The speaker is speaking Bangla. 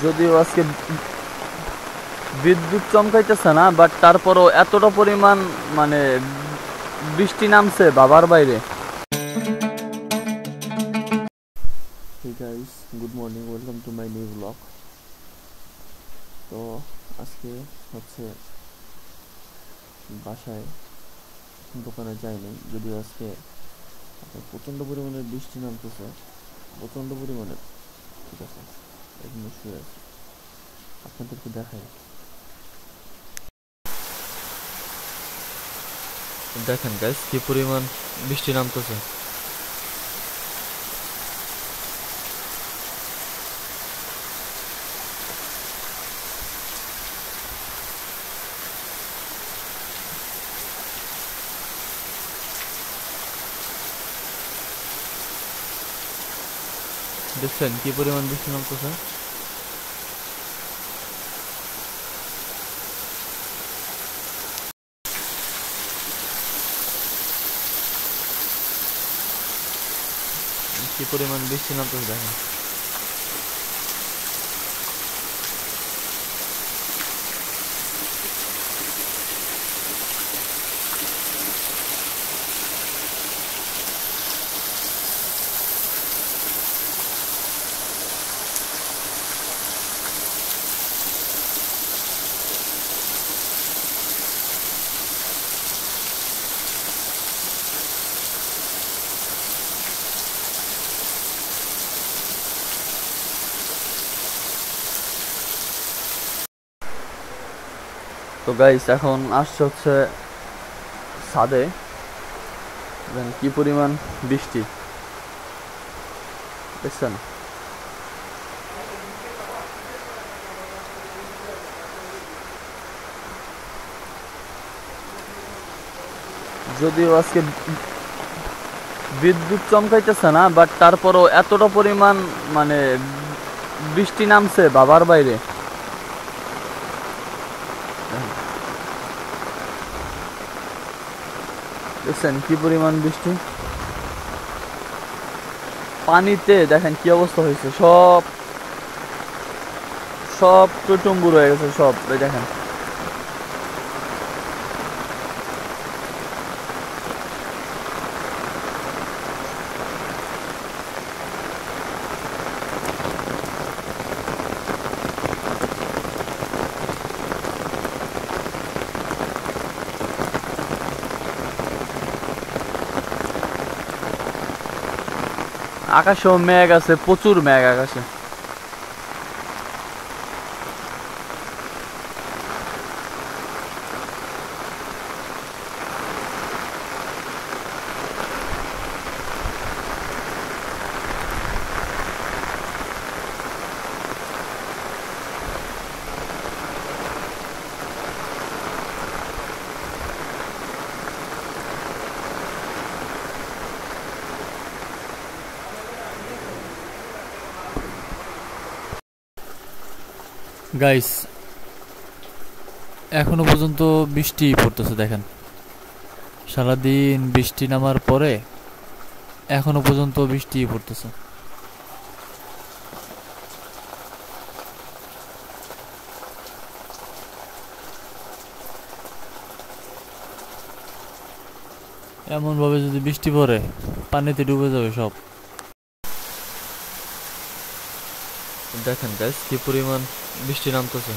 যদিও আজকে বিদ্যুৎ চমকাইতেছে না, বাট তারপরও এতটা পরিমাণ মানে বৃষ্টি নামছে বাবার বাইরে। Hey guys, good morning, welcome to my new vlog. তো আজকে হচ্ছে বাসায় দোকানে যাইনি, যদিও আজকে প্রচণ্ড পরিমাণে বৃষ্টি নামতেছে, প্রচণ্ড পরিমাণে। ঠিক আছে, এখানে শুয়ে আছি, আপনাদেরকে দেখাই। দেখেন গাইস কি পরিমাণ বৃষ্টি নামতেছে। দেখছেন কি পরিমাণ বৃষ্টি নামতেছে। কি পরিমাণ বৃষ্টি নামতেছে দেখেন। তো গাইস এখন আসছে হচ্ছে ছাদে, কি পরিমাণ বৃষ্টি দেখছেন। যদিও আজকে বিদ্যুৎ চমকাইতেছে না, বাট তারপরও এতটা পরিমাণ মানে বৃষ্টি নামছে বাবার বাইরে। দেখছেন কি পরিমাণ বৃষ্টি, পানিতে দেখেন কি অবস্থা হয়েছে, সব সব টুটুম্বুর হয়ে গেছে সব। দেখেন আকাশেও মেঘ আছে, প্রচুর মেঘ আকাশে। গাইস এখনো পর্যন্ত বৃষ্টি পড়তেছে দেখেন, সারাদিন বৃষ্টি নামার পরে এখনো পর্যন্ত বৃষ্টি পড়তেছে। এমন ভাবে যদি বৃষ্টি পড়ে পানিতে ডুবে যাবে সব। দেখেন গাইস কি পরিমাণ বৃষ্টি নামতেছে।